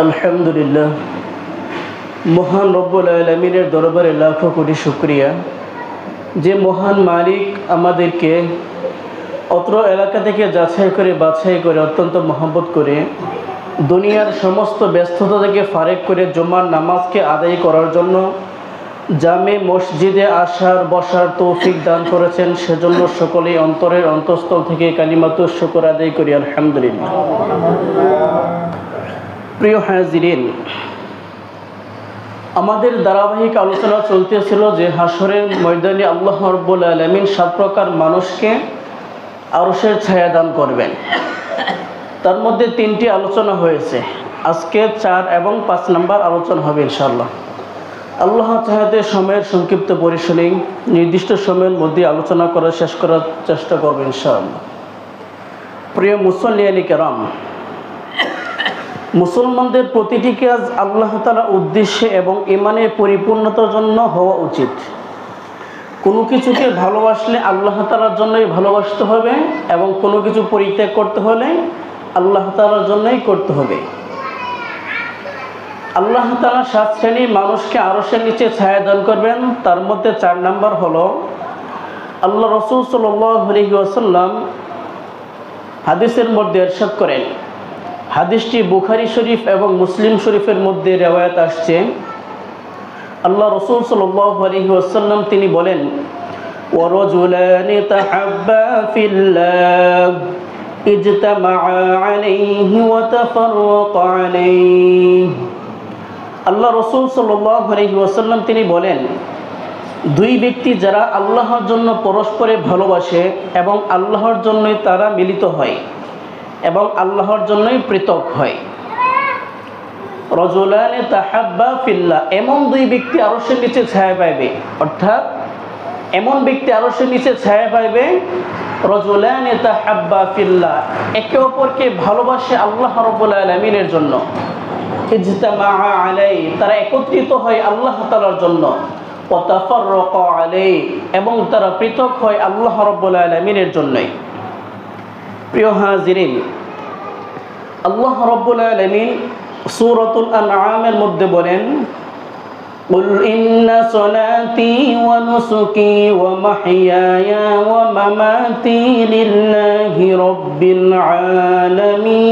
আলহামদুলিল্লাহ, মহান রব্বুল আলামিনের দরবারে লাখো কোটি শুকরিয়া যে মহান মালিক আমাদেরকে অত্র এলাকা থেকে যাচাই করে বাছাই করে অত্যন্ত মহব্বত করে দুনিয়ার সমস্ত ব্যস্ততা থেকে ফারেক করে জুমার নামাজকে আদায় করার জন্য জামে মসজিদে আসার বসার তৌফিক দান করেছেন। সেজন্য সকলেই অন্তরের অন্তঃস্থল থেকে কালিমাতুশ শুকর আদায় করি আলহামদুলিল্লাহ। প্রিয় হাজিরিন, আমাদের ধারাবাহিক আলোচনা চলতেছিল যে হাসরের ময়দানে আল্লাহ রাব্বুল আলামিন 7 প্রকার মানুষকে আরশের ছায়া দান করবেন। তার মধ্যে 3টি আলোচনা হয়েছে। আজকে 4 এবং 5 নম্বর আলোচনা হবে ইনশাআল্লাহ। আল্লাহ চাইতে সময়ের সংক্ষিপ্ত পরিসরে নির্দিষ্ট সময়ের মধ্যে আলোচনা করা শেষ করার চেষ্টা করব ইনশাআল্লাহ। প্রিয় মুসল্লিয়ানি কেরাম, মুসলমানদের প্রতিটি কাজ আল্লাহ তাআলার উদ্দেশ্যে এবং ঈমানের পরিপূর্ণতার জন্য হওয়া উচিত। কোনো কিছুকে ভালোবাসলে আল্লাহ তাআলার জন্যই ভালোবাসতে হবে এবং কোনো কিছু পরিত্যাগ করতে হলে আল্লাহ তাআলার জন্যই করতে হবে। আল্লাহ তাআলা 7 শ্রেণীর মানুষকে আরশের নিচে ছায়া দান করবেন। তার মধ্যে 4 নম্বর হলো আল্লাহ রাসূল সাল্লাল্লাহু আলাইহি ওয়াসাল্লাম হাদিসের মধ্যে ইরশাদ করেন, হাদিসটি বুখারী শরীফ এবং মুসলিম শরীফের মধ্যে রিওয়ায়াত আসছে। আল্লাহ রাসূল সাল্লাল্লাহু আলাইহি ওয়াসাল্লাম তিনি বলেন, ওয়ারাজুলানি তাহাব্বা ফিল্লাহ ইজতামাআ আলাইহি ওয়া তাফাররাকা আলাইহি। আল্লাহ রাসূল সাল্লাল্লাহু আলাইহি ওয়াসাল্লাম তিনি বলেন, 2 ব্যক্তি যারা আল্লাহর জন্য পরস্পরে ভালোবাসে এবং আল্লাহর জন্যই তারা মিলিত হয় এবং আল্লাহর জন্যই পৃথক হয়। রাজুলানি তাহাব্বা ফিল্লাহ, এমন 2 ব্যক্তি আরশের নিচে ছায়া পাইবে। অর্থাৎ এমন ব্যক্তি আরশের নিচে ছায়া পাইবে, রাজুলানি তাহাব্বা ফিল্লাহ, একে অপরকে ভালোবাসে আল্লাহ রাব্বুল আলামিনের জন্য। ইজতামাআ আলাইহি, তারা একত্রিত হয় আল্লাহ তাআলার জন্য। ওয়া তাফাররাকা আলাইহি, এবং তারা পৃথক হয় আল্লাহ রাব্বুল আলামিনের জন্যই। প্রিয় হাজিরিন, আল্লাহ রাব্বুল আলামিন সূরাতুল আনআমের মধ্যে বলেন, কুল ইন্না সলাতি ওয়া নুসুকি ওয়া মাহইয়ায়া ওয়া মামাতি লিল্লাহি রাব্বিল আলামিন।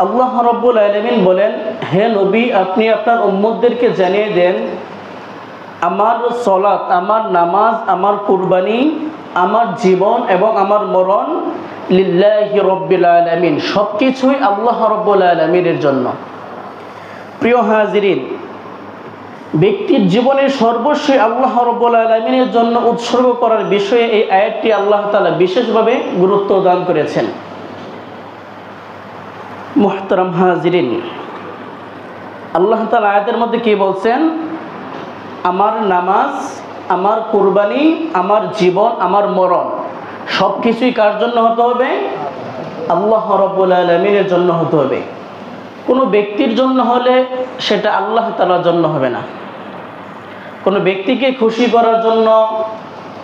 আল্লাহ রাব্বুল আলামিন বলেন, হে নবী, আপনি আপনার উম্মতদেরকে জানিয়ে দেন, আমার সালাত, আমার নামাজ, আমার কুরবানি, আমার জীবন এবং আমার মরণ লিল্লাহি রাব্বিল আলামিন, সবকিছুই আল্লাহ রাব্বুল আলামিনের জন্য। প্রিয় হাজিরিন, ব্যক্তির জীবনের সর্বস্বই আল্লাহ রাব্বুল আলামিনের জন্য উৎসর্গ করার বিষয়ে এই আয়াতটি আল্লাহ তাআলা বিশেষভাবে গুরুত্ব দান করেছেন। মুহতারাম হাজিরিন, আল্লাহ তাআলা আয়াতের মধ্যে কি বলছেন? আমার নামাজ, আমার কুরবানি, আমার জীবন, আমার মরণ সবকিছুই কার জন্য হতে হবে? আল্লাহ রাব্বুল আলামিনের জন্য হতে হবে। কোনো ব্যক্তির জন্য হলে সেটা আল্লাহ তাআলার জন্য হবে না। কোনো ব্যক্তিকে খুশি করার জন্য,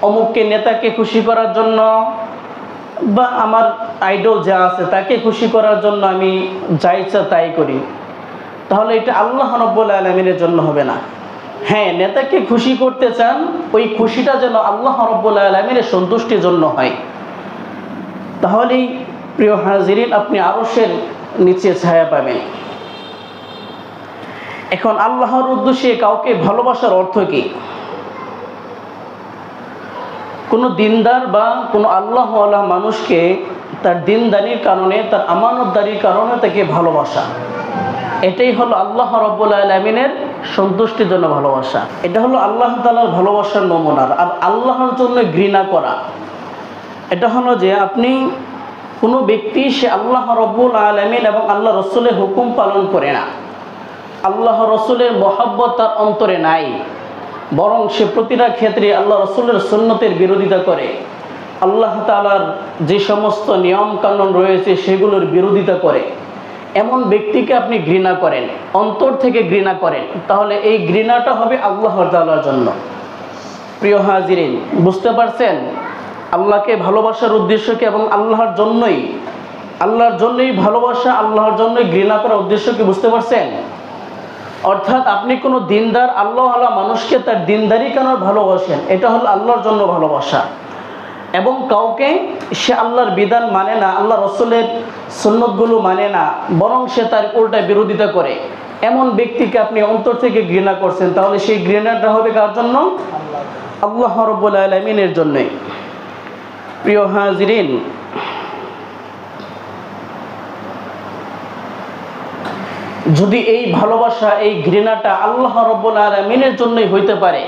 অমুককে নেতাকে খুশি করার জন্য, বা আমার আইডল যা আছে তাকে খুশি করার জন্য আমি যা ইচ্ছা তাই করি, তাহলে এটা আল্লাহ রাব্বুল আলামিনের জন্য হবে না। হ্যাঁ, নেতাকে খুশি করতে চান, ওই খুশিটা যেন আল্লাহ রাব্বুল আলামিনের সন্তুষ্টির জন্য হয়। তাহলেই প্রিয় হাজিরিন, আপনি আরশের নিচে ছায়া পাবেন। এখন আল্লাহর উদ্দেশ্যে কাউকে ভালোবাসার অর্থ কি? কোনো দিনদার বা কোনো আল্লাহওয়ালা মানুষকে তার দিনদারির কারণে, তার আমানতদারির কারণে তাকে ভালোবাসা, এটাই হলো আল্লাহ রাব্বুল আলামিনের সন্তুষ্টির জন্য ভালোবাসা। এটা হলো আল্লাহ তাআলার ভালোবাসার নমুনা। আর আল্লাহর জন্য ঘৃণা করা, এটা হলো যে আপনি কোনো ব্যক্তি সে আল্লাহ রাব্বুল আলামিন এবং আল্লাহ রাসূলের হুকুম পালন করে না, আল্লাহ রাসূলের মহব্বত তার অন্তরে নাই, বরং সে প্রতিটা ক্ষেত্রে আল্লাহ রাসূলের সুন্নতের বিরোধিতা করে, আল্লাহ তাআলার যে সমস্ত নিয়ম কানুন রয়েছে সেগুলোর বিরোধিতা করে, এমন ব্যক্তিকে আপনি ঘৃণা করেন, অন্তর থেকে ঘৃণা করেন, তাহলে এই ঘৃণাটা হবে আল্লাহ তাআলার জন্য। প্রিয় হাজিরিন, বুঝতে পারছেন আল্লাহকে ভালোবাসার উদ্দেশ্য কি এবং আল্লাহর জন্যই আল্লাহর জন্যই ভালোবাসা, আল্লাহর জন্যই ঘৃণা করার উদ্দেশ্য কি বুঝতে পারছেন? অর্থাৎ আপনি কোনো দিনদার আল্লাহওয়ালা মানুষকে তার দিনদারি কেন ভালোবাসেন, এটা হলো আল্লাহর জন্য ভালোবাসা। এবং কাউকে সে আল্লাহর বিধান মানে না, আল্লাহ রসুলের সুন্নতগুলো মানে না, বরং সে তার উল্টা বিরোধিতা করে, এমন ব্যক্তিকে আপনি অন্তর থেকে ঘৃণা করছেন, তাহলে সেই ঘৃণাটা হবে কার জন্য? আল্লাহ রাব্বুল আলামিনের জন্যই। প্রিয় হাজিরিন, যদি এই ভালোবাসা, এই ঘৃণাটা আল্লাহ রাব্বুল আলামিনের জন্যই হইতে পারে,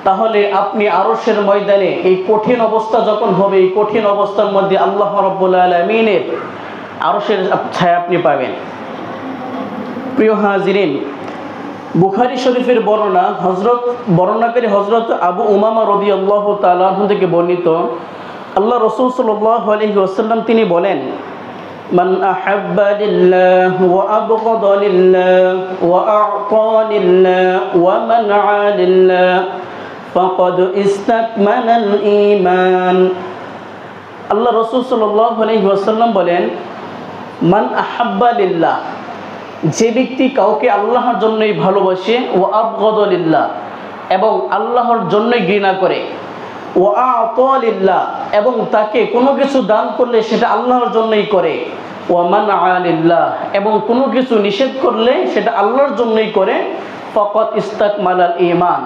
তাহলে আপনি আরশের ময়দানে এই কঠিন অবস্থা যখন হবে, এই কঠিন অবস্থার মধ্যে আল্লাহ রাব্বুল আলামিনের আরশের ছায়া আপনি পাবেন। প্রিয় হাজিরিন, বুখারী শরীফের বর্ণনাকারী হযরত আবু উমামা রাদিয়াল্লাহু তাআলা আনহু থেকে বর্ণিত, আল্লাহ রাসূল সাল্লাল্লাহু আলাইহি ওয়াসাল্লাম তিনি বলেন, মান আহাব্বা লিল্লাহ ওয়া আবগাদা লিল্লাহ ওয়া আ'তা লিল্লাহ ওয়া মানআ লিল্লাহ ফাকাদ ইসতাকমালাল ঈমান। আল্লাহ রাসূল সাল্লাল্লাহু আলাইহি ওয়াসাল্লাম বলেন, মান আহাব্বা লিল্লাহ, যে ব্যক্তি কাউকে আল্লাহর জন্যই ভালোবাসে, ও আবগাদা লিল্লাহ, এবং আল্লাহর জন্যই ঘৃণা করে, ও আ'তা লিল্লাহ, এবং তাকে কোনো কিছু দান করলে সেটা আল্লাহর জন্যই করে, ও মানআ লিল্লাহ, এবং কোনো কিছু নিষেধ করলে সেটা আল্লাহর জন্যই করে, ফাকাদ ইসতাকমালাল ঈমান।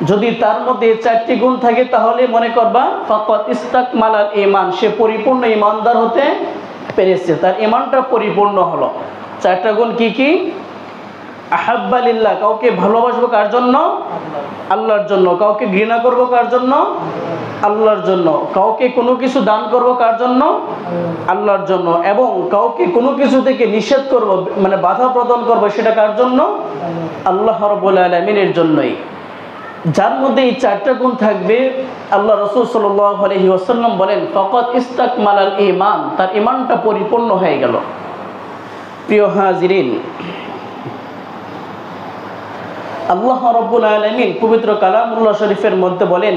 যদি তার মধ্যে 4টি গুণ থাকে তাহলে মনে করবা ফাকাদ ইসতাকমালাল ঈমান, সে পরিপূর্ণ ঈমানদার হতে পেরেছে, তার ঈমানটা পরিপূর্ণ হলো। 4টা গুণ কি কি? আহাব্বা লিল্লাহ, কাউকে ভালোবাসবো কার জন্য? আল্লাহর জন্য। কাউকে ঘৃণা করবো কার জন্য? আল্লাহর জন্য। কাউকে কোনো কিছু দান করবো কার জন্য? আল্লাহর জন্য। এবং কাউকে কোনো কিছু থেকে নিষেধ করবো, মানে বাধা প্রদান করবো, সেটা কার জন্য? আল্লাহ রাব্বুল আলামিনের জন্যই। যার মধ্যে এই 4টা গুণ থাকবে, আল্লাহ রাসূল সাল্লাল্লাহু আলাইহি ওয়াসাল্লাম বলেন, ফাকাদ ইসতাকমালাল ঈমান, তার ঈমানটা পরিপূর্ণ হয়ে গেল। প্রিয় হাজিরিন, আল্লাহ রাব্বুল আলামিন পবিত্র কালামুল্লাহ শরীফের মধ্যে বলেন,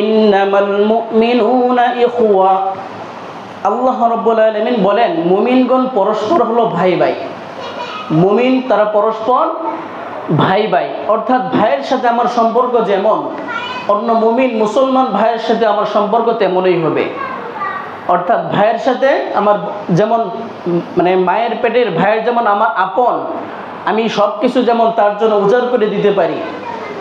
ইন্নামাল মুমিনুনা ইখওয়া। আল্লাহ রাব্বুল আলামিন বলেন, মুমিনগণ পরস্পর হলো ভাই ভাই। মুমিন তারা পরস্পর ভাই ভাই, অর্থাৎ ভাইয়ের সাথে আমার সম্পর্ক যেমন, অন্য মুমিন মুসলমান ভাইয়ের সাথে আমার সম্পর্ক তেমনই হবে। অর্থাৎ ভাইয়ের সাথে আমার যেমন, মানে মায়ের পেটের ভাইয়ের যেমন আমার আপন, আমি সব কিছু যেমন তার জন্য উজাড় করে দিতে পারি,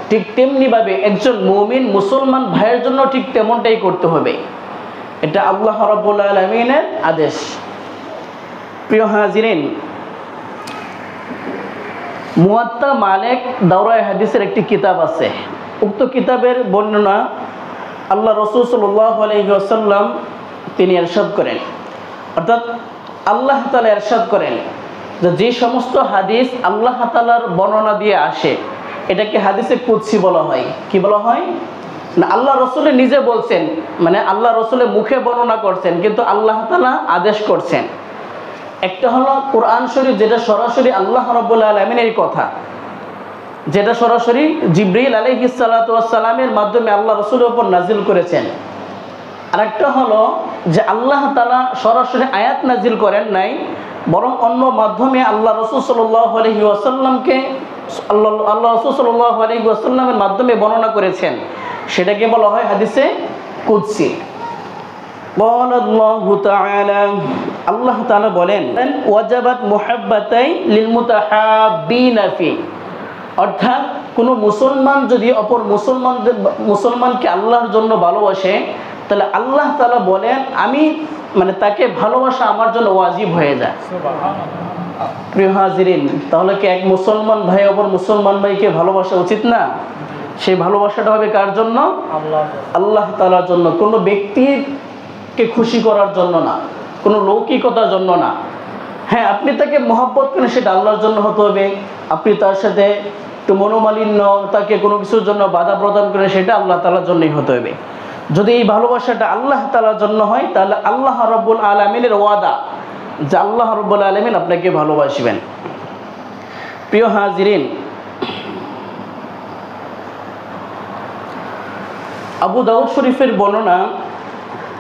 ঠিক তেমনিভাবে একজন মুমিন মুসলমান ভাইয়ের জন্য ঠিক তেমনটাই করতে হবে। এটা আল্লাহ রাব্বুল আলামিনের আদেশ। প্রিয় হাজিরিন, মুয়াত্তা মালিক দাওরায়ে হাদিসের একটি কিতাব আছে। উক্ত কিতাবের বর্ণনা আল্লাহ রাসূল সাল্লাল্লাহু আলাইহি ওয়াসাল্লাম তিনি ইরশাদ করেন, অর্থাৎ আল্লাহ তাআলা ইরশাদ করেন যে সমস্ত হাদিস আল্লাহ তাআলার বর্ণনা দিয়ে আসে, এটাকে হাদিসে কুদসি বলা হয়। কি বলা হয়? না, আল্লাহ রাসূল নিজে বলছেন, মানে আল্লাহ রাসূলের মুখে বর্ণনা করছেন, কিন্তু আল্লাহ তাআলা আদেশ করছেন। একটা হলো কোরআন শরীফ, যেটা সরাসরি আল্লাহ রাব্বুল আলামিনের কথা, যেটা সরাসরি জিবরিল আলাইহিস সালাতু ওয়াস সালামের মাধ্যমে আল্লাহ রাসূলের উপর নাজিল করেছেন। আরেকটা হলো যে আল্লাহ তাআলা সরাসরি আয়াত নাজিল করেন নাই, বরং অন্য মাধ্যমে আল্লাহ রাসূল সাল্লাল্লাহু আলাইহি ওয়াসাল্লামকে আল্লাহ রাসূল সাল্লাল্লাহু আলাইহি ওয়াসাল্লামের মাধ্যমে বর্ণনা করেছেন, সেটাকে বলা হয় হাদিসে কুদসি। আল্লাহু তাআলা, আল্লাহ তাআলা বলেন, ওয়াজাবাত মুহাব্বাতাই লিল মুতাহাব্বিনা ফি, অর্থাৎ কোনো মুসলমান যদি অপর মুসলমানকে আল্লাহর জন্য ভালোবাসে, তাহলে আল্লাহ তাআলা বলেন আমি, মানে তাকে ভালোবাসা আমার জন্য ওয়াজিব হয়ে যায়। প্রিয় হাজিরিন, তাহলে কি এক মুসলমান ভাই অপর মুসলমান ভাইকে ভালোবাসা উচিত না? সেই ভালোবাসাটা হবে কার জন্য? আল্লাহ তাআলার জন্য। কোনো ব্যক্তিকে খুশি করার জন্য না, কোনো লৌকিকতার জন্য না। হ্যাঁ, আপনি তাকে মহব্বত করেন, সেটা আল্লাহর জন্য হতে হবে। আপনি তার সাথে একটু মনোমালিন্য, তাকে কোনো কিছুর জন্য বাধা প্রদান করেন, সেটা আল্লাহ তাআলার জন্যই হতে হবে। যদি এই ভালোবাসাটা আল্লাহ তাআলার জন্য হয়, তাহলে আল্লাহ রাব্বুল আলামিনের ওয়াদা যে আল্লাহ রাব্বুল আলামিন আপনাকে ভালোবাসবেন। প্রিয় হাজিরিন, আবু দাউদ শরীফের বর্ণনা,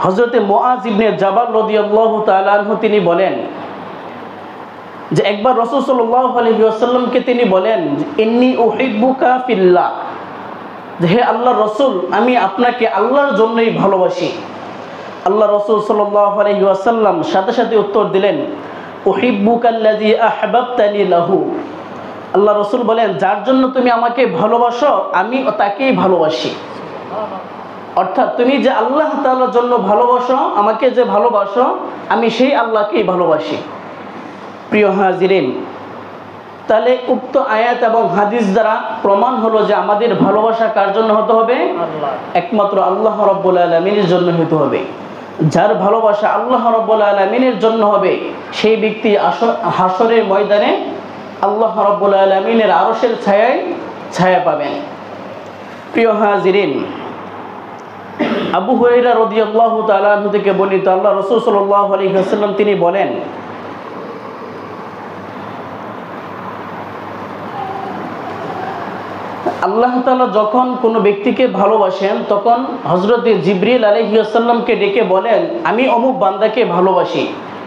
হযরতে মুআজ ইবনে জাবাল রাদিয়াল্লাহু তাআলা আনহু তিনি বলেন যে একবার রাসূল সাল্লাল্লাহু আলাইহি ওয়াসাল্লামকে তিনি বলেন, ইন্নী উহিব্বুকা ফিল্লাহ, যে হে আল্লাহর রাসূল, আমি আপনাকে আল্লাহর জন্যই ভালোবাসি। আল্লাহ রাসূল সাল্লাল্লাহু আলাইহি ওয়াসাল্লাম সাথে সাথে উত্তর দিলেন, উহিব্বুকাল্লাযী আহবাবতানি লাহু। আল্লাহ রাসূল বলেন, যার জন্য তুমি আমাকে ভালোবাসো আমি তাকেই ভালোবাসি। অর্থাৎ তুমি যে আল্লাহ তাআলার জন্য ভালোবাসো, আমাকে যে ভালোবাসো, আমি সেই আল্লাহকেই ভালোবাসি। প্রিয় হাজিরিন, তাহলে উক্ত আয়াত এবং হাদিস দ্বারা প্রমাণ হলো যে আমাদের ভালোবাসা কার জন্য হতে হবে? একমাত্র আল্লাহ রাব্বুল আলামিনের জন্য হতে হবে। যার ভালোবাসা আল্লাহ রাব্বুল আলামিনের জন্য হবে, সেই ব্যক্তি হাসরের ময়দানে আল্লাহ রাব্বুল আলামিনের আরশের ছায়ায় ছায়া পাবেন। প্রিয় হাজিরিন, আবু হুরায়রা রাদিয়াল্লাহু তাআলা আনহু থেকে বর্ণিত, আল্লাহ রাসূল সাল্লাল্লাহু আলাইহি ওয়াসাল্লাম তিনি বলেন, আল্লাহ তাআলা যখন কোনো ব্যক্তিকে ভালোবাসেন তখন হযরতে জিবরিল আলাইহিস সালামকে ডেকে বলেন, আমি অমুক বান্দাকে ভালোবাসি,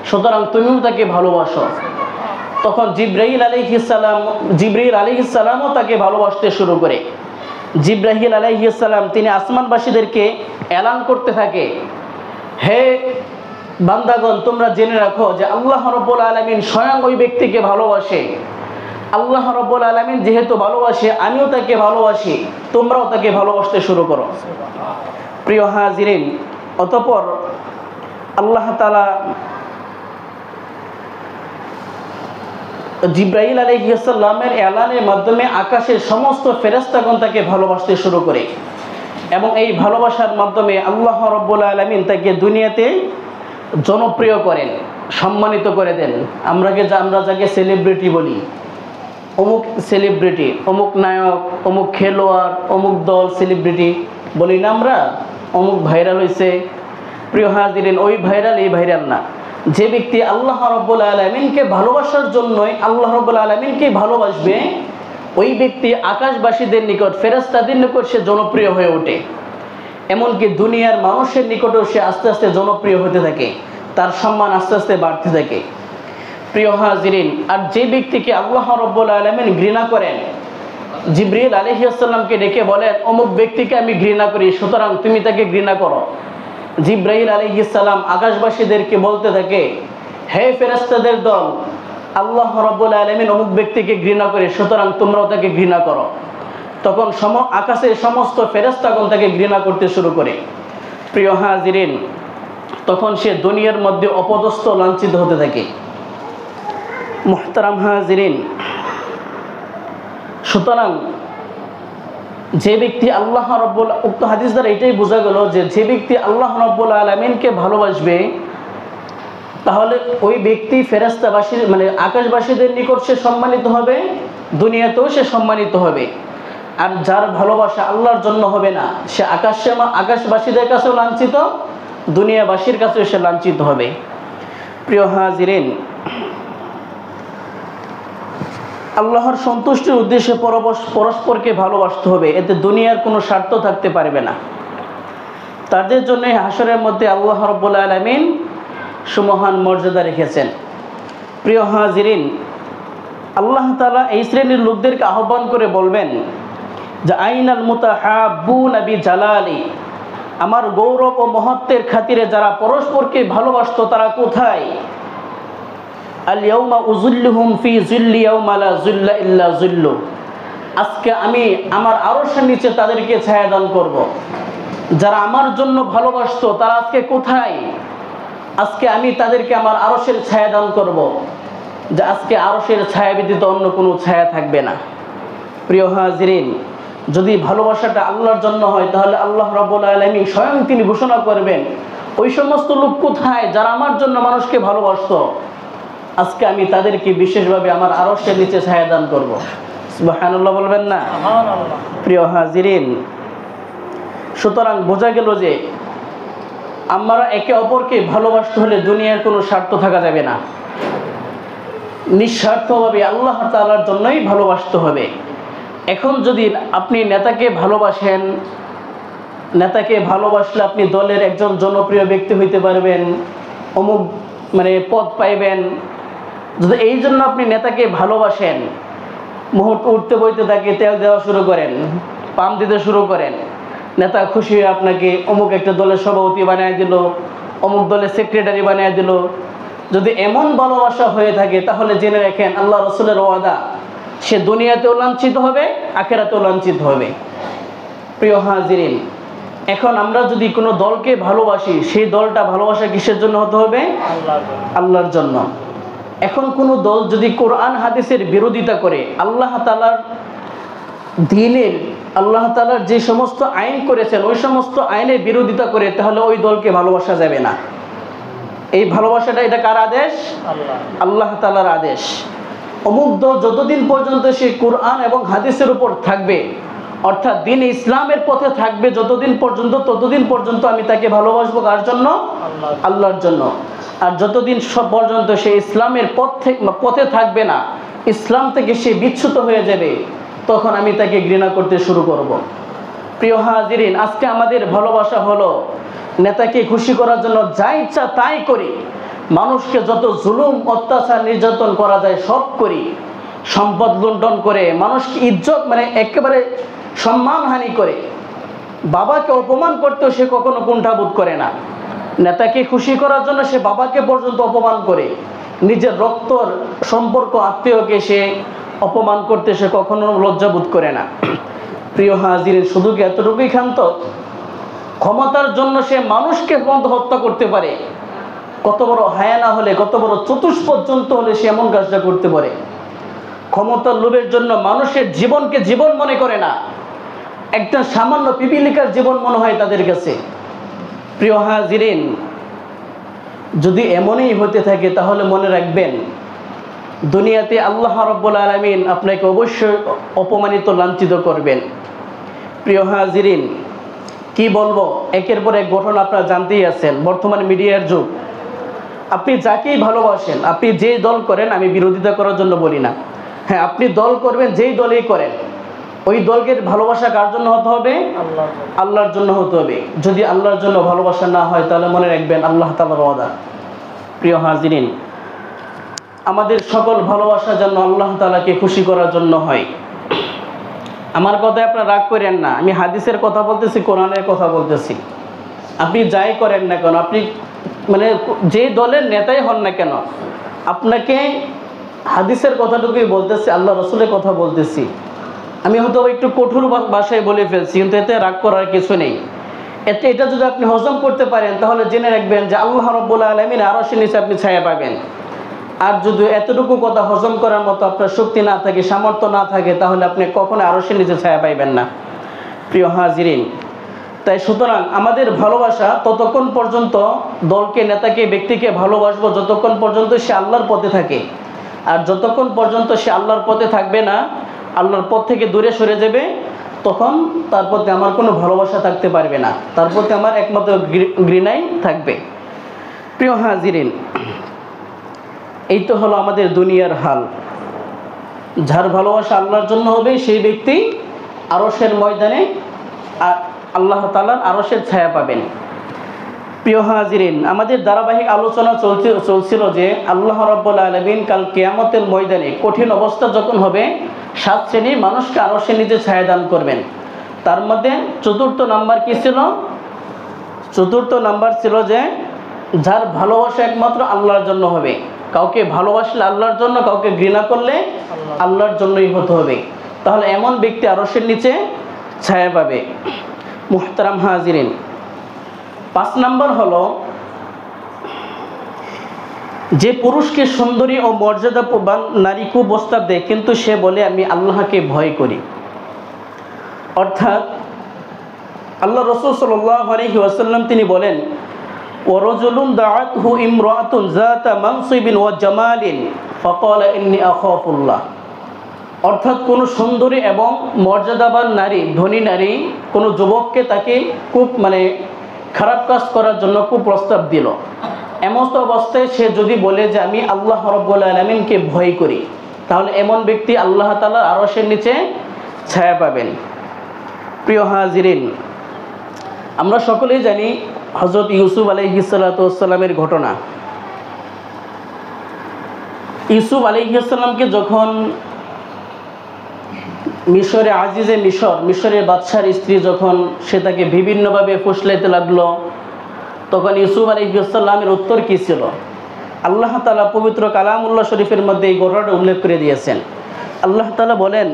সুতরাং তুমিও তাকে ভালোবাসো। তখন জিবরাইল আলাইহিস সালামও তাকে ভালোবাসতে শুরু করে। জিবরাইল আলাইহিস সালাম তিনি আসমানবাসীদেরকে এলান করতে থাকে, হে বান্দাগণ, তোমরা জেনে রাখো যে আল্লাহ রাব্বুল আলামিন স্বয়ং ওই ব্যক্তিকে ভালোবাসে। আল্লাহ রাব্বুল আলামিন যেহেতু ভালোবাসে, আমিও তাকে ভালোবাসি, তোমরাও তাকে ভালোবাসতে শুরু করো। প্রিয় হাজিরিন, অতঃপর আল্লাহ তাআলা জিবরাইল আলাইহিস সালামের এলানের মাধ্যমে আকাশের সমস্ত ফেরেশতাগণ তাকে ভালোবাসতে শুরু করে এবং এই ভালোবাসার মাধ্যমে আল্লাহ রাব্বুল আলামিন তাকে দুনিয়াতে জনপ্রিয় করেন, সম্মানিত করে দেন। আমরা যাকে সেলিব্রিটি বলি, অমুক সেলিব্রিটি, অমুক নায়ক, অমুক খেলোয়াড়, অমুক দল সেলিব্রিটি বলি না আমরা, অমুক ভাইরাল হয়েছে। প্রিয় হাজিরিন, ওই ভাইরাল এই ভাইরাল না। যে ব্যক্তি আল্লাহ রাব্বুল আলামিনকে ভালোবাসার জন্যই আল্লাহ রাব্বুল আলামিনকে ভালোবাসবে, ওই ব্যক্তি আকাশবাসীদের নিকট, ফেরেশতাদের নিকট সে জনপ্রিয় হয়ে ওঠে। এমনকি দুনিয়ার মানুষের নিকটেও সে আস্তে আস্তে জনপ্রিয় হতে থাকে, তার সম্মান আস্তে আস্তে বাড়তে থাকে। প্রিয় হাজিরিন, আর যে ব্যক্তিকে আল্লাহ রাব্বুল আলামিন ঘৃণা করেন, জিবরিল আলাইহিস সালামকে ডেকে বলেন, অমুক ব্যক্তিকে আমি ঘৃণা করি, সুতরাং তুমি তাকে ঘৃণা করো। জিবরাইল আলাইহিস সালাম আকাশবাসীদেরকে বলতে থাকে, হে ফেরেশতাদের দল, আল্লাহ রাব্বুল আলামিন অমুক ব্যক্তিকে ঘৃণা করে, সুতরাং তোমরাও তাকে ঘৃণা করো। তখন আকাশের সমস্ত ফেরেশতাগণ তাকে ঘৃণা করতে শুরু করে। প্রিয় হাজিরিন, তখন সে দুনিয়ার মধ্যে অপদস্থ, লাঞ্ছিত হতে থাকে। মুহতারাম হাজিরিন, সুতরাং যে ব্যক্তি আল্লাহ রাব্বুল, উক্ত হাদিস দ্বারা এটাই বোঝা গেল যে যে ব্যক্তি আল্লাহ রাব্বুল আলামিনকে ভালোবাসবে, তাহলে ওই ব্যক্তি ফেরেশতাবাসী মানে আকাশবাসীদের নিকট সে সম্মানিত হবে, দুনিয়াতেও সে সম্মানিত হবে। আর যার ভালোবাসা আল্লাহর জন্য হবে না, সে আকাশবাসীদের কাছেও লাঞ্ছিত, দুনিয়াবাসীর কাছেও সে লাঞ্ছিত হবে। প্রিয় হাজিরিন, আল্লাহর সন্তুষ্টির উদ্দেশ্যে পরস্পরকে ভালোবাসতে হবে, এতে দুনিয়ার কোনো স্বার্থ থাকতে পারবে না। তাদের জন্য হাসরের মধ্যে আল্লাহ রাব্বুল আলামিন সুমহান মর্যাদা রেখেছেন। প্রিয় হাজিরিন, আল্লাহ তাআলা এই শ্রেণীর লোকদেরকে আহ্বান করে বলবেন যে আইনাল মুতাহাব্বুনা বিজালালি, আমার গৌরব ও মহত্বের খাতিরে যারা পরস্পরকে ভালোবাসতো তারা কোথায়? আল ইয়াউমা উযিল্লুহুম ফি যিল্লি ইয়াউমা লা যিল্লা ইল্লা যিল্লু, আজকে আমি আমার আরশের নিচে তাদেরকে ছায়া দান করব। যারা আমার জন্য ভালোবাসতো তারা আজকে কোথায়? আজকে আমি তাদেরকে আমার আরশের ছায়া দান করব, যে আজকে আরশের ছায়া ব্যতীত অন্য কোনো ছায়া থাকবে না। প্রিয় হাজিরিন, যদি ভালোবাসাটা আল্লাহর জন্য হয়, তাহলে আল্লাহ রাব্বুল আলামিন স্বয়ং তিনি ঘোষণা করবেন, ওই সমস্ত লোক কোথায় যারা আমার জন্য মানুষকে ভালোবাসতো, আজকে আমি তাদেরকে বিশেষভাবে আমার আরশের নিচে ছায়া দান করব। সুবহানাল্লাহ বলবেন না? প্রিয় হাজিরিন, সুতরাং বোঝা গেল যে আমরা একে অপরকে ভালোবাসতে হলে দুনিয়ার কোনো স্বার্থ থাকা যাবে না, নিঃস্বার্থভাবে আল্লাহ তাআলার জন্যই ভালোবাসতে হবে। এখন যদি আপনি নেতাকে ভালোবাসেন, নেতাকে ভালোবাসলে আপনি দলের একজন জনপ্রিয় ব্যক্তি হইতে পারবেন, অমুক পদ পাইবেন। যদি এই জন্য আপনি নেতাকে ভালোবাসেন, মুহূর্ত উঠতে বইতে তাকে তেল দেওয়া শুরু করেন, পাম্প দিতে শুরু করেন, নেতা খুশি হয়ে আপনাকে অমুক একটা দলের সভাপতি বানিয়ে দিল, অমুক দলের সেক্রেটারি বানিয়ে দিল, যদি এমন ভালোবাসা হয়ে থাকে তাহলে জেনে রাখেন আল্লাহ রসুলের ওয়াদা, সে দুনিয়াতেও লাঞ্ছিত হবে, আখেরাতেও লাঞ্ছিত হবে। প্রিয় হাজিরিন, এখন আমরা যদি কোনো দলকে ভালোবাসি, সেই দলটা ভালোবাসা কিসের জন্য হতে হবে? আল্লাহর জন্য। এখন কোনো দল যদি কোরআন হাদিসের বিরোধিতা করে, আল্লাহ তাআলার দ্বীনের, আল্লাহ তাআলার যে সমস্ত আইন করেছেন ওই সমস্ত আইনের বিরোধিতা করে, তাহলে ওই দলকে ভালোবাসা যাবে না। এই ভালোবাসাটা, এটা কার আদেশ? আল্লাহ তাআলার আদেশ। অমুক দল যতদিন পর্যন্ত সে কোরআন এবং হাদিসের উপর থাকবে, অর্থাৎ দ্বীন ইসলামের পথে থাকবে যতদিন পর্যন্ত, ততদিন পর্যন্ত আমি তাকে ভালোবাসবো। কার জন্য? আল্লাহর জন্য। আর যতদিন পর্যন্ত সে ইসলামের পথে থাকবে না, ইসলাম থেকে সে বিচ্যুত হয়ে যাবে, তখন আমি তাকে ঘৃণা করতে শুরু করব। প্রিয় হাজিরিন, আজকে আমাদের ভালোবাসা হলো নেতাকে খুশি করার জন্য যা ইচ্ছা তাই করি, মানুষকে যত জুলুম অত্যাচার নির্যাতন করা যায় সব করি, সম্পদ লুণ্ঠন করে, মানুষকে ইজ্জত একেবারে সম্মানহানি করে, বাবাকে অপমান করতেও সে কখনো কুণ্ঠাবোধ করে না। নেতাকে খুশি করার জন্য সে বাবাকে পর্যন্ত অপমান করে, নিজের রক্তর সম্পর্ক আত্মীয়কে সে অপমান করতে সে কখনো লজ্জাবোধ করে না। প্রিয় হাজিরিন, শুধু কি এতটুকুই ক্ষান্ত? ক্ষমতার জন্য সে মানুষকে পর্যন্ত হত্যা করতে পারে। কত বড় হায়া না হলে, কত বড় চতুষ্পদ জন্তু হলে সে এমন কাজটা করতে পারে। ক্ষমতার লোভের জন্য মানুষের জীবনকে জীবন মনে করে না, একটা সামান্য পিপিলিকার জীবন মনে হয় তাদের কাছে। প্রিয় হাজিরিন, যদি এমনই হতে থাকে তাহলে মনে রাখবেন, দুনিয়াতে আল্লাহ রাব্বুল আলামিন আপনাকে অবশ্যই অপমানিত, লাঞ্ছিত করবেন। প্রিয় হাজিরিন, কি বলবো, একের পর এক ঘটনা আপনারা জানতেই আছেন। বর্তমান মিডিয়ার যুগ, আপনি যাকেই ভালোবাসেন, আপনি যেই দল করেন, আমি বিরোধিতা করার জন্য বলি না, হ্যাঁ আপনি দল করবেন, যেই দলেই করেন, ওই দলকে ভালোবাসা কার জন্য হতে হবে? আল্লাহর জন্য হতে হবে। যদি আল্লাহর জন্য ভালোবাসা না হয় তাহলে মনে রাখবেন আল্লাহ তাআলার ওয়াদা। প্রিয় হাজিরিন, আমাদের সকল ভালোবাসা যেন আল্লাহ তাআলাকে খুশি করার জন্য হয়। আমার কথায় আপনারা রাগ করেন না, আমি হাদিসের কথা বলতেছি, কোরআনের কথা বলতেছি। আপনি যাই করেন না কেন, আপনি যে দলের নেতাই হন না কেন, আপনাকে হাদিসের কথাটুকুই বলতেছি, আল্লাহ রসুলের কথা বলতেছি। আমি হয়তো একটু কঠোর ভাষায় বলে ফেলছি, কিন্তু এতে রাগ করার কিছু নেই। এটা যদি আপনি হজম করতে পারেন তাহলে জেনে রাখবেন যে আল্লাহ রাব্বুল আলামিন আরশের নিচে আপনি ছায়া পাবেন। আর যদি এতটুকু কথা হজম করার মতো আপনার শক্তি না থাকে, সামর্থ্য না থাকে, তাহলে আপনি কখনো আরশের নিচে ছায়া পাইবেন না। প্রিয় হাজিরিন, তাই সুতরাং আমাদের ভালোবাসা ততক্ষণ পর্যন্ত, দলকে, নেতাকে, ব্যক্তিকে ভালোবাসবো যতক্ষণ পর্যন্ত সে আল্লাহর পথে থাকে। আর যতক্ষণ পর্যন্ত সে আল্লাহর পথে থাকবে না, আল্লাহর পথ থেকে দূরে সরে যাবে, তখন তার প্রতি আমার কোনো ভালোবাসা থাকতে পারবে না, তার প্রতি আমার একমাত্র ঘৃণাই থাকবে। প্রিয় হাজিরিন, এই তো হলো আমাদের দুনিয়ার হাল। যার ভালোবাসা আল্লাহর জন্য হবে সেই ব্যক্তি আরশের ময়দানে আল্লাহ তাআলার আরশের ছায়া পাবেন। প্রিয় হাজিরিন, আমাদের ধারাবাহিক আলোচনা চলছিল যে আল্লাহ রাব্বুল আলামিন কাল কিয়ামতের ময়দানে কঠিন অবস্থা যখন হবে, 7 শ্রেণীর মানুষকে আরশের নিচে ছায়া দান করবেন। তার মধ্যে চতুর্থ নাম্বার কি ছিল? চতুর্থ নাম্বার ছিল যে যার ভালোবাসা একমাত্র আল্লাহর জন্য হবে। কাউকে ভালোবাসলে আল্লাহর জন্য, কাউকে ঘৃণা করলে আল্লাহর জন্যই হতে হবে। তাহলে এমন ব্যক্তি আরশের নিচে ছায়া পাবে। মুহতারাম হাজিরিন, 5 নাম্বার হলো যে পুরুষকে সুন্দরী ও মর্যাদাবান নারী কুপ্রস্তাব দেয়, কিন্তু সে বলে আমি আল্লাহকে ভয় করি। অর্থাৎ আল্লাহ রাসূল সাল্লাল্লাহু আলাইহি ওয়াসাল্লাম তিনি বলেন, ওয়ারাজুলুন দাআতহু ইমরাআতুন যাতা মানসিবিন ওয়া জামালিন ফাকালা ইন্নী আখাফুল্লাহ। অর্থাৎ কোনো সুন্দরী এবং মর্যাদাবান নারী, ধনী নারী কোনো যুবককে তাকে খুব খারাপ কাজ করার জন্য কুপ্রস্তাব দিল। এমন অবস্থায় সে যদি বলে যে আমি আল্লাহ রাব্বুল আলামিনকে ভয় করি, তাহলে এমন ব্যক্তি আল্লাহ তাআলার আরশের নিচে ছায়া পাবেন। প্রিয় হাজিরিন, আমরা সকলেই জানি হযরত ইউসুফ আলাইহিস সালাতু ওয়াস সালামের ঘটনা। ইউসুফ আলাইহিস সালামকে যখন মিশরে আজিজে মিশরের বাদশার স্ত্রী যখন সে তাকে বিভিন্নভাবে ফুসলাইতে লাগলো, তখন ইউসুফ আলাইহিস সালামের উত্তর কী ছিল? আল্লাহ তাআলা পবিত্র কালামুল্লাহ শরীফের মধ্যে এই ঘটনাটা উল্লেখ করে দিয়েছেন। আল্লাহ তাআলা বলেন,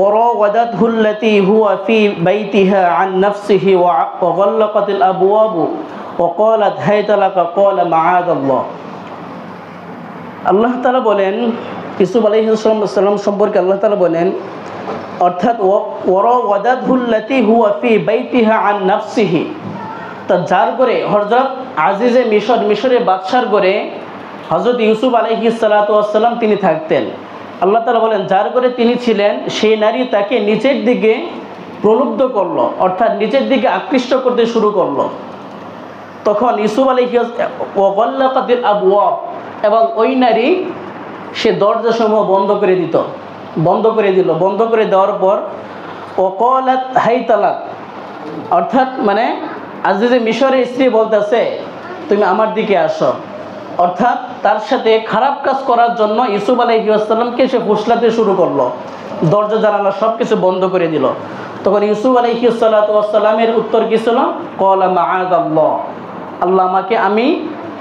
وراودته التي هو في بيتها عن نفسه وغلقت الأبواب وقالت هيت لك قال معاذ الله। আল্লাহ তাআলা বলেন, ইউসুফ আলাইহিস সালাম সম্পর্কে আল্লাহ তাআলা বলেন, অর্থাৎ ওয়ারাওয়াদাতহু আল্লাতী হুয়া ফি বাইতিহা আন নাফসিহি, তা যার করে হযরত আজিজে মিশরের বাদশার করে হযরত ইউসুফ আলাইহিস সালাতু ওয়াস সালাম তিনি থাকতেন। আল্লাহ তাআলা বলেন, যার করে তিনি ছিলেন সেই নারী তাকে নিচের দিকে প্রলুব্ধ করলো, অর্থাৎ নিচের দিকে আকৃষ্ট করতে শুরু করলো। তখন ইউসুফ আলাইহিস ওয়াগাল্লাকাতিল আবওয়াব, এবং ওই নারী সে দরজাসমূহ বন্ধ করে দিল। বন্ধ করে দেওয়ার পর ওয়াকালাত হাইতা লাক, অর্থাৎ মানে আজিজে মিশরের স্ত্রী বলতেছে তুমি আমার দিকে আসো, অর্থাৎ তার সাথে খারাপ কাজ করার জন্য ইউসুফ আলাইহিস সালামকে সে ফুসলাতে শুরু করলো, দরজা জানালা সব কিছু বন্ধ করে দিল। তখন ইউসুফ আলাইহিস সালামের উত্তর কী ছিল? ক্বালা মাআযাল্লাহ, আল্লাহ আমাকে, আমি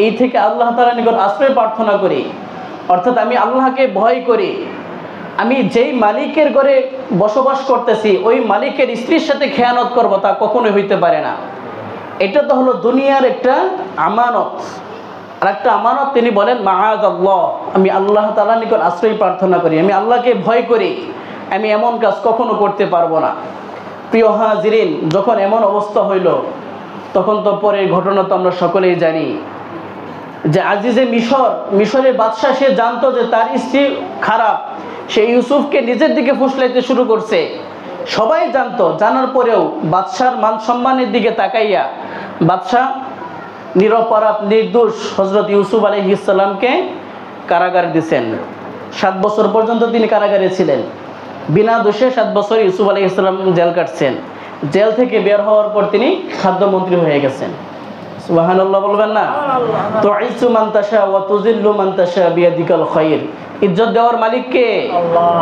এই থেকে আল্লাহ তাআলার নিকট আশ্রয় প্রার্থনা করি, অর্থাৎ আমি আল্লাহকে ভয় করি। আমি যেই মালিকের ঘরে বসবাস করতেছি ওই মালিকের স্ত্রীর সাথে খেয়ানত করব, তা কখনোই হইতে পারে না। এটা তো হলো দুনিয়ার একটা আমানত। আর একটা আমানত তিনি বলেন মাআযাল্লাহ, আমি আল্লাহ তাআলার নিকট আশ্রয় প্রার্থনা করি, আমি আল্লাহকে ভয় করি, আমি এমন কাজ কখনো করতে পারবো না। প্রিয় হাজিরিন, যখন এমন অবস্থা হইল তখন তো পরের ঘটনা তো আমরা সকলেই জানি যে আজিজে মিশরের বাদশা সে জানতো যে তার স্ত্রী খারাপ, সে ইউসুফকে নিজের দিকে ফুসলাইতে শুরু করছে। সবাই জানতো, জানার পরেও বাদশার মান সম্মানের দিকে তাকাইয়া বাদশা নিরপরাধ নির্দোষ হযরত ইউসুফ আলাইহিস সালামকে কারাগারে দিয়েছেন। 7 বছর পর্যন্ত তিনি কারাগারে ছিলেন, বিনা দোষে 7 বছর ইউসুফ আলাইহিস সালাম জেল কাটছেন। জেল থেকে বের হওয়ার পর তিনি খাদ্যমন্ত্রী হয়ে গেছেন। সুবহানাল্লাহ বলবেন না? তুইজ্জু মান তাশা ওয়া তুযিল্লু মান তাশা বিয়াদিকাল খায়র। ইজ্জত দেওয়ার মালিক কে? আল্লাহ।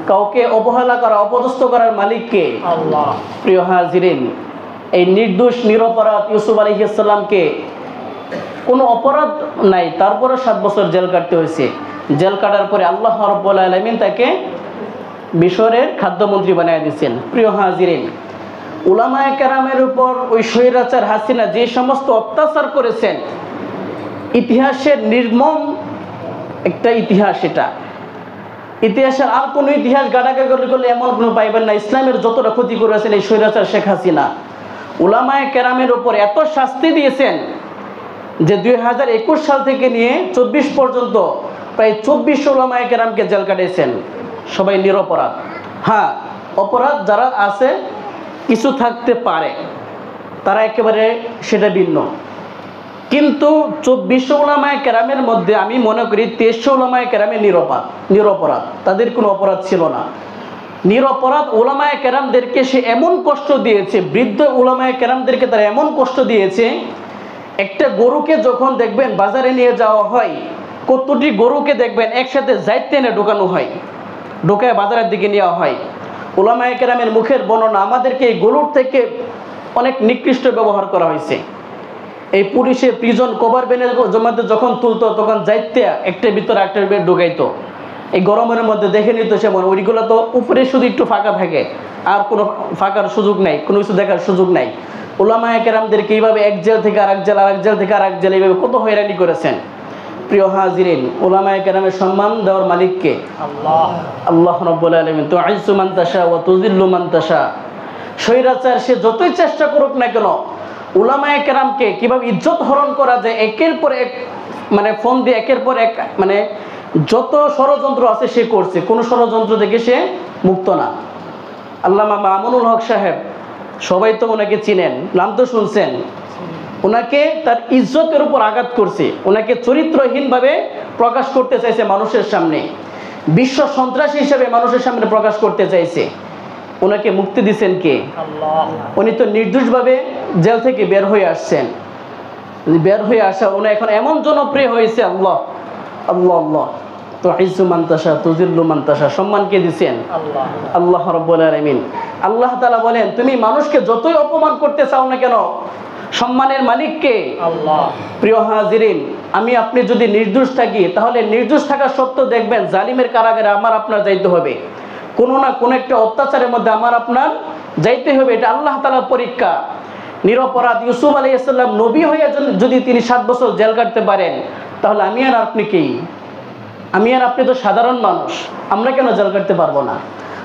কাউকে অবহেলা করা, অপদস্থ করার মালিক কে? আল্লাহ। প্রিয় হাজিরিন, এই নির্দোষ নিরপরাধ ইউসুফ আলাইহিস সালামকে কোনো অপরাধ নাই, তারপরে 7 বছর জেল কাটতে হয়েছে। জেল কাটার পরে আল্লাহ রাব্বুল আলামিন তাকে মিশরের খাদ্যমন্ত্রী বানিয়ে দিয়েছেন। প্রিয় হাজিরিন, উলামায়ে কেরামের উপর ওই স্বৈরাচার হাসিনা যে সমস্ত অত্যাচার করেছেন, ইতিহাসের নির্মম একটা ইতিহাস। এটা ইতিহাসের আর কোনো ইতিহাস গাড়াগাড়ি করলে এমন কোনো পাইবেন না। ইসলামের যতটা ক্ষতি করেছেন এই স্বৈরাচার শেখ হাসিনা, উলামায়ে কেরামের উপর এত শাস্তি দিয়েছেন যে 2021 সাল থেকে নিয়ে 24 পর্যন্ত প্রায় 24 উলামায়ে কেরামকে জেল কাটিয়েছেন, সবাই নিরপরাধ। হ্যাঁ, অপরাধ যারা আছে কিছু থাকতে পারে, তারা একেবারে সেটা ভিন্ন, কিন্তু 24 উলামায়ে কেরামের মধ্যে আমি মনে করি 23 উলামায়ে কেরামে নিরপরাধ, তাদের কোনো অপরাধ ছিল না। নিরপরাধ উলামায়ে কেরামদেরকে সে এমন কষ্ট দিয়েছে, বৃদ্ধ উলামায়ে কেরামদেরকে তারা এমন কষ্ট দিয়েছে, একটা গরুকে যখন দেখবেন বাজারে নিয়ে যাওয়া হয়, কতটি গরুকে দেখবেন একসাথে জাইত টেনে ঢোকানো হয়, ঢোকায় বাজারের দিকে নেওয়া হয়। উলামায়ে কেরামের মুখের বর্ণনা, আমাদেরকে এই গরুর থেকে অনেক নিকৃষ্ট ব্যবহার করা হয়েছে। এই পুলিশে প্রিজন কভার বেনে জমাতে যখন তুলতো তখন যাইতে একটা ভিতরে একটা বের ঢুকাইতো। এই গরমের মধ্যে দেখে নিত সেমন, ওইগুলো তো উপরে শুধু একটু ফাঁকা থাকে, আর কোনো ফাঁকার সুযোগ নাই, কোনো কিছু দেখার সুযোগ নাই। উলামায়ে কেরামদেরকে এইভাবে এক জেল থেকে আরেক জেল, আরেক জেল থেকে আরেক জেল, এইভাবে কত হয়রানি করেছেন। প্রিয় হাজিরিন, উলামায়ে কেরামের সম্মান দেওয়ার মালিককে? আল্লাহ। আল্লাহ রাব্বুল আলামিন। তুইজ্জু মান তাশা ওয়া তুযিল্লু মান তাশা। স্বৈরাচার সে যতই চেষ্টা করুক না কেন, উলামায়ে কেরামকে কিভাবে ইজ্জত হরণ করা যায় একের পর এক, মানে ফোন দিয়ে একের পর এক, মানে যত ষড়যন্ত্র আছে সে করছে, কোনো ষড়যন্ত্র থেকে সে মুক্ত না। আল্লামা মামুনুল হক সাহেব, সবাই তো ওনাকে চিনেন, নাম তো শুনছেন। ওনাকে তার ইজ্জতের উপর আঘাত করছে, ওনাকে চরিত্রহীনভাবে প্রকাশ করতে চাইছে মানুষের সামনে, বিশ্ব সন্ত্রাসী হিসেবে মানুষের সামনে প্রকাশ করতে চাইছে। ওনাকে মুক্তি দিচ্ছেন কে? উনি তো নির্দোষভাবে জেল থেকে বের হয়ে আসছেন। বের হয়ে আসা উনি এখন এমন জনপ্রিয় হয়েছে, আল্লাহ আল্লাহ আল্লাহ। তো ইজ্জু মান্তাসা তুজিল্লু মান্তাসা, সম্মান কে দিচ্ছেন? আল্লাহ রাব্বুল আলামিন। আল্লাহ তাআলা বলেন, তুমি মানুষকে যতই অপমান করতে চাও না কেন, সম্মানের মালিক কে? আল্লাহ। প্রিয় হাজিরিন, আমি আপনি যদি নির্দোষ থাকি, তাহলে নির্দোষ থাকা সত্ত্বেও দেখবেন জালিমের কারাগারে আমার আপনার যাইতে হবে, কোনো না কোনো একটা অত্যাচারের মধ্যে আমার আপনার যাইতে হবে। এটা আল্লাহ তাআলার পরীক্ষা। নিরপরাধ ইউসুফ আলাইহিস সালাম নবী হয়ে যদি তিনি 7 বছর জেল কাটতে পারেন, তাহলে আমি আর আপনি কি? আমি আর আপনি তো সাধারণ মানুষ, আমরা কেন জেল কাটতে পারবো না?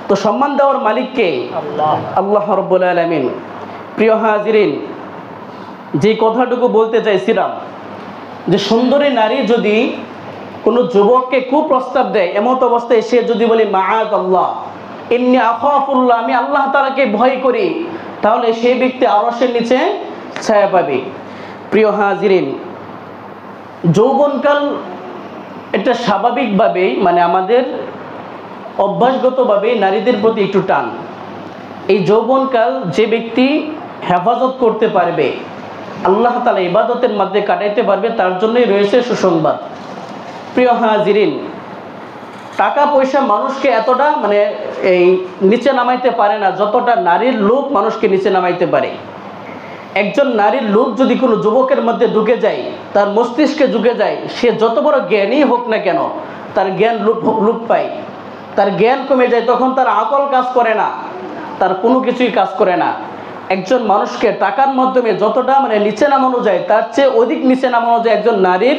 তো সম্মান দেওয়ার মালিক কে? আল্লাহ, আল্লাহ রাব্বুল আলামিন। প্রিয় হাজিরিন, যে কথাটুকু বলতে চাইছিলাম, যে সুন্দরী নারী যদি কোনো যুবককে কুপ্রস্তাব দেয়, এমত অবস্থায় সে যদি বলে মাআযাল্লাহ ইন্নী আখাফুল্লাহ, আমি আল্লাহ তাআলাকে ভয় করি, তাহলে সেই ব্যক্তি আরশের নিচে ছায়া পাবে। প্রিয় হাজিরিন, যৌবনকাল এটা স্বাভাবিকভাবেই, মানে আমাদের অভ্যাসগতভাবেই নারীদের প্রতি একটু টান। এই যৌবনকাল যে ব্যক্তি হেফাজত করতে পারবে, আল্লাহ তাআলা ইবাদতের মধ্যে কাটাইতে পারবে, তার জন্যই রয়েছে সুসংবাদ। প্রিয় হাজিরিন, টাকা পয়সা মানুষকে এতটা মানে এই নিচে নামাইতে পারে না, যতটা নারীর লোভ মানুষকে নিচে নামাইতে পারে। একজন নারীর লোভ যদি কোনো যুবকের মধ্যে ঢুকে যায়, তার মস্তিষ্কে ঢুকে যায়, সে যত বড় জ্ঞানী হোক না কেন, তার জ্ঞান লোপ পায়, তার জ্ঞান কমে যায়, তখন তার আকল কাজ করে না, তার কোনো কিছুই কাজ করে না। একজন মানুষকে টাকার মাধ্যমে যতটা মানে নিচে নামানো যায়, তার চেয়ে অধিক নিচে নামানো যায় একজন নারীর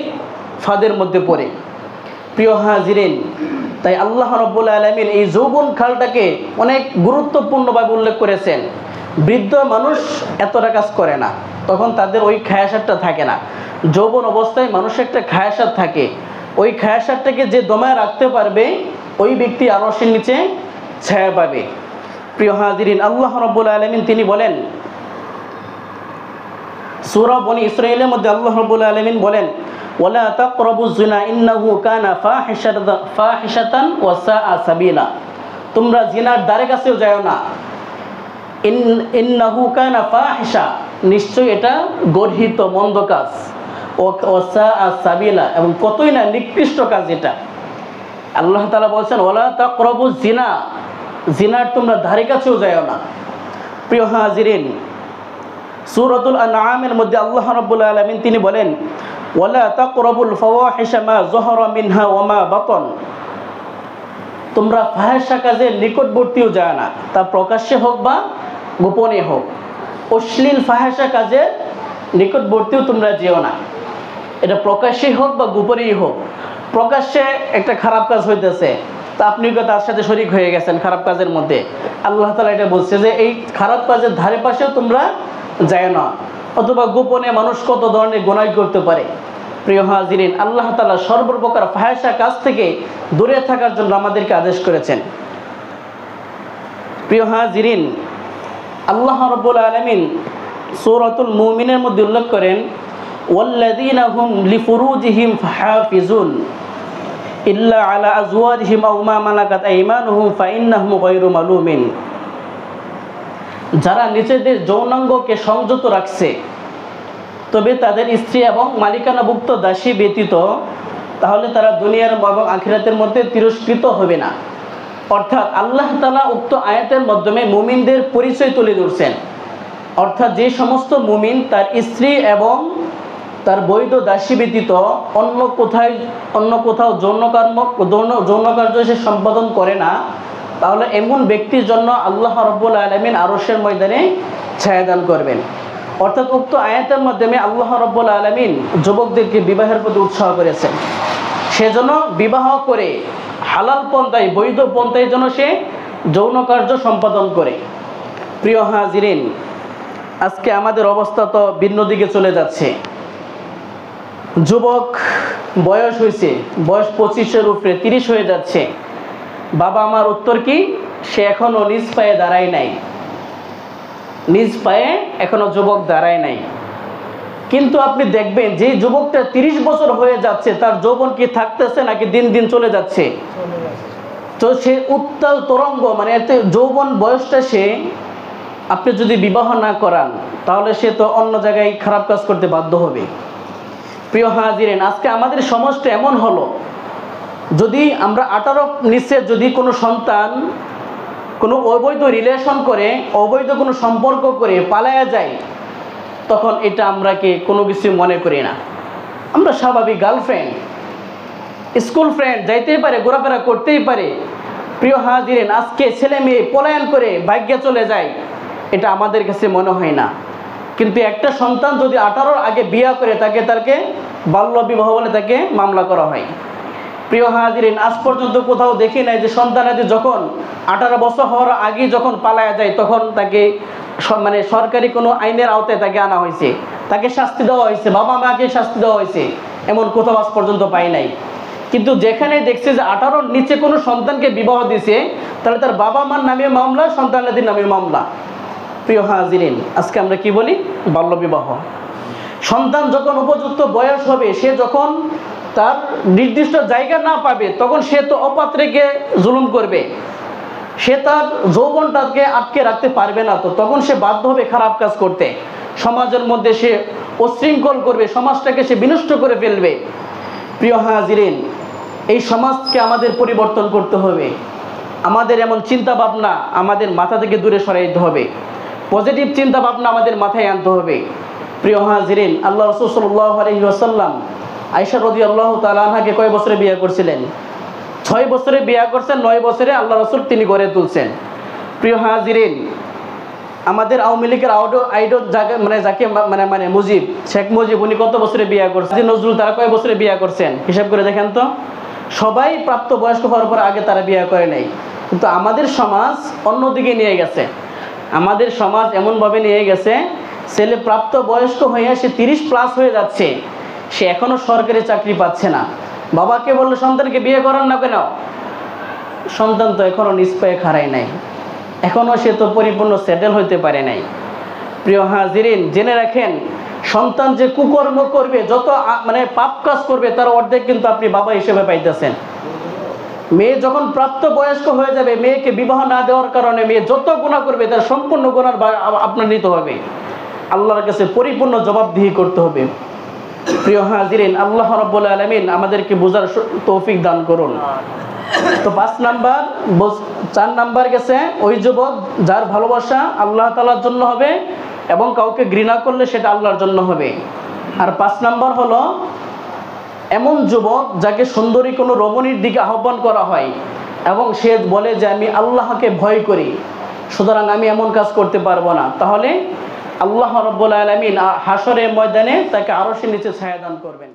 ফাঁদের মধ্যে পড়ে। প্রিয় হাজিরিন, তাই আল্লাহ রাব্বুল আলামিন এই যৌবন কালটাকে অনেক গুরুত্বপূর্ণভাবে উল্লেখ করেছেন। বৃদ্ধ মানুষ এতটা কাজ করে না, তখন তাদের ওই খায়াসাতটা থাকে না। যৌবন অবস্থায় মানুষের একটা খায়াসাত থাকে, ওই খায়াসাতটাকে যে দমায় রাখতে পারবে, ওই ব্যক্তি আরশের নিচে ছায়া পাবে। প্রিয় হাজিরিন, আল্লাহ রাব্বুল আলামিন তিনি বলেন, সূরা বনী ইসরাঈলের মধ্যে আল্লাহ রাব্বুল আলামিন বলেন, ওয়ালা তাকরাবুজ জিনা ইন্নাহু কানা ফাহিশাতান ওয়া সাআ সাবিলা, তোমরা জিনার দ্বারে কাছেও যাও না। ইন্নাহু কানা ফাহিশা, নিশ্চয় এটা গর্হিত মন্দ কাজ, ওয়া সাআ সাবিলা, এবং কতই না নিকৃষ্ট কাজ এটা। আল্লাহ তাআলা বলছেন ওয়ালা তাকরাবুজ জিনা, জিনার তোমরা ধারে কাছেও যাও না। প্রিয় হাজিরিন, সূরাতুল আনআমের মধ্যে আল্লাহ রাব্বুল আলামিন তিনি বলেন, ওয়ালা তাকরাবুল ফাওয়াহিশা মা যাহারা মিনহা ওয়া মা বাতান, তোমরা ফাহিশা কাজের নিকটবর্তীও যাও না, তা প্রকাশ্যে হোক বা গোপনে হোক। অশ্লীল ফাহিশা কাজের নিকটবর্তীও তোমরা যেও না, এটা প্রকাশ্যে হোক বা গোপনেই হোক। প্রকাশ্যে একটা খারাপ কাজ হইতেছে, তা আপনিও তার সাথে শরীক হয়ে গেছেন খারাপ কাজের মধ্যে, আল্লাহ তাআলা এটা বলছে যে এই খারাপ কাজের ধারে পাশেও তোমরা যায় না। অথবা গোপনে মানুষ কত ধরনের গুনাহ করতে পারে। প্রিয় হাজিরিন, আল্লাহ তাআলা সর্বপ্রকার ফাহিশা কাজ থেকে দূরে থাকার জন্য আমাদেরকে আদেশ করেছেন। প্রিয় হাজিরিন, আল্লাহ রাব্বুল আলামিন সূরাতুল মুমিনের মধ্যে উল্লেখ করেন, ওয়াল্লাযীনা হুম লিফুরুজিহিম হাফিজুন ইল্লা আলা আজওয়াজিহিম আও মা মালাকাত আইমানুহুম ফাইন্নাহুম গায়রু মালুমিন, যারা নিজেদের যৌনাঙ্গকে সংযত রাখছে, তবে তাদের স্ত্রী এবং মালিকানাভুক্ত দাসী ব্যতীত, তাহলে তারা দুনিয়ার এবং আখিরাতের মধ্যে তিরস্কৃত হবে না। অর্থাৎ আল্লাহ তাআলা উক্ত আয়াতের মাধ্যমে মুমিনদের পরিচয় তুলে ধরছেন। অর্থাৎ যে সমস্ত মুমিন তার স্ত্রী এবং তার বৈধ দাসী ব্যতীত অন্য কোথাও যৌন কার্য সে সম্পাদন করে না, তাহলে এমন ব্যক্তির জন্য আল্লাহ রাব্বুল আলামিন আরশের ময়দানে ছায়াদান করবেন। অর্থাৎ উক্ত আয়াতের মাধ্যমে আল্লাহ রাব্বুল আলামিন যুবকদেরকে বিবাহের প্রতি উৎসাহ করেছেন। সেজন্য বিবাহ করে হালাল পন্থায়, বৈধ পন্থায় যেন সে যৌন কার্য সম্পাদন করে। প্রিয় হাজিরিন, আজকে আমাদের অবস্থা তো ভিন্ন দিকে চলে যাচ্ছে। যুবক বয়স হয়েছে, বয়স 25-এর উপরে, 30 হয়ে যাচ্ছে, বাবা আমার উত্তর কি? সে এখনো নিজ পায়ে দাঁড়ায় নাই, নিজ পায়ে এখনো যুবক দাঁড়ায় নাই। কিন্তু আপনি দেখবেন যে যুবকটা 30 বছর হয়ে যাচ্ছে, তার যৌবন কি থাকতেছে নাকি দিন দিন চলে যাচ্ছে? তো সে উত্তাল তরঙ্গ, মানে এতে যৌবন বয়সটা সে, আপনি যদি বিবাহ না করান তাহলে সে তো অন্য জায়গায় খারাপ কাজ করতে বাধ্য হবে। প্রিয় হাজিরেন, আজকে আমাদের সমাজটা এমন হলো, যদি আমরা 18 নিচে যদি কোনো সন্তান কোনো অবৈধ রিলেশন করে, অবৈধ কোনো সম্পর্ক করে পালায়া যায়, তখন এটা আমরা কি কোনো কিছু মনে করি না। আমরা স্বাভাবিক গার্লফ্রেন্ড, স্কুল ফ্রেন্ড যাইতেই পারে, ঘোরাফেরা করতেই পারে। প্রিয় হাজিরেন, আজকে ছেলে মেয়ে পলায়ন করে ভাগ্যে চলে যায়, এটা আমাদের কাছে মনে হয় না। কিন্তু একটা সন্তান যদি 18 আগে বিয়ে করে, তাকে বাল্য বিবাহ বলে তাকে মামলা করা হয়। প্রিয় হাজিরিন, আজ পর্যন্ত কোথাও দেখি নাই যে সন্তানাদি যখন 18 বছর হওয়ার আগে যখন পালায়া যায় তখন তাকে মানে সরকারি কোনো আইনের আওতায় তাকে আনা হয়েছে, তাকে শাস্তি দেওয়া হয়েছে, বাবা মাকে শাস্তি দেওয়া হয়েছে, এমন কোথাও আজ পর্যন্ত পাই নাই। কিন্তু যেখানে দেখছে যে 18 নিচে কোনো সন্তানকে বিবাহ দিছে, তাহলে তার বাবা মার নামে মামলা, সন্তানাদির নামে মামলা। প্রিয় হাজিরিন, আজকে আমরা কি বলি? বাল্য বিবাহ। সন্তান যখন উপযুক্ত বয়স হবে, সে যখন তার নির্দিষ্ট জায়গা না পাবে, তখন সে তো অপাত্রেকে জুলুম করবে, সে তার যৌবনটাকে আটকে রাখতে পারবে না, তো তখন সে বাধ্য হবে খারাপ কাজ করতে, সমাজের মধ্যে সে উচ্ছৃঙ্খল করবে, সমাজটাকে সে বিনষ্ট করে ফেলবে। প্রিয় হাজিরিন, এই সমাজকে আমাদের পরিবর্তন করতে হবে। আমাদের এমন চিন্তা ভাবনা আমাদের মাথা থেকে দূরে সরাইতে হবে, পজিটিভ চিন্তা ভাবনা আমাদের মাথায় আনতে হবে। প্রিয় হাজিরিন, আল্লাহ রাসূল সাল্লাল্লাহু আলাইহি ওয়াসাল্লাম আয়েশা রাদিয়াল্লাহু তাআলা আনহাকে কয় বছরে বিয়ে করছিলেন? 6 বছরে বিয়ে করছেন, 9 বছরে আল্লাহ রাসূল তিনি গড়ে তুলছেন। প্রিয় হাজিরিন, আমাদের আওয়ামী লীগের আইডল যাকে মানে মুজিব, শেখ মুজিব, উনি কত বছরে বিয়ে করছেন? নজরুল, তারা কয় বছরে বিয়ে করছেন? হিসাব করে দেখেন তো। সবাই প্রাপ্ত বয়স্ক হওয়ার পর আগে তারা বিয়ে করে নাই। কিন্তু আমাদের সমাজ অন্যদিকে নিয়ে গেছে। আমাদের সমাজ এমনভাবে নিয়ে গেছে, ছেলে প্রাপ্ত বয়স্ক হয়ে সে 30+ হয়ে যাচ্ছে, সে এখনো সরকারি চাকরি পাচ্ছে না। বাবাকে বললে সন্তানকে বিয়ে করান না কেন? সন্তান তো এখনো নিজ পায়ে খাড়ায় নাই, এখনো সে তো পরিপূর্ণ সেটেল হইতে পারে নাই। প্রিয় হাজিরিন, জেনে রাখেন, সন্তান যে কুকর্ম করবে, যত মানে পাপ কাজ করবে, তার অর্ধেক কিন্তু আপনি বাবা হিসেবে পাইতেছেন। মেয়ে যখন প্রাপ্ত বয়স্ক হয়ে যাবে, মেয়েকে বিবাহ না দেওয়ার কারণে মেয়ে যত গুনাহ করবে, তার সম্পূর্ণ গুনার আপনার নিতে হবে, আল্লাহর কাছে পরিপূর্ণ জবাবদিহি করতে হবে। প্রিয় হাজিরিন, আল্লাহ রাব্বুল আলামিন আমাদেরকে বোঝার তৌফিক দান করুন। তো 4 নাম্বার গেছে ওই যুবক যার ভালোবাসা আল্লাহ তাআলার জন্য হবে এবং কাউকে ঘৃণা করলে সেটা আল্লাহর জন্য হবে। আর 5 নাম্বার হলো এমন যুবক যাকে সুন্দরী কোনো রমণীর দিকে আহ্বান করা হয় এবং সে বলে যে আমি আল্লাহকে ভয় করি, সুতরাং আমি এমন কাজ করতে পারবো না, তাহলে আল্লাহ রাব্বুল আলামিন হাশরের ময়দানে তাকে আরশের নিচে ছায়া দান করবেন।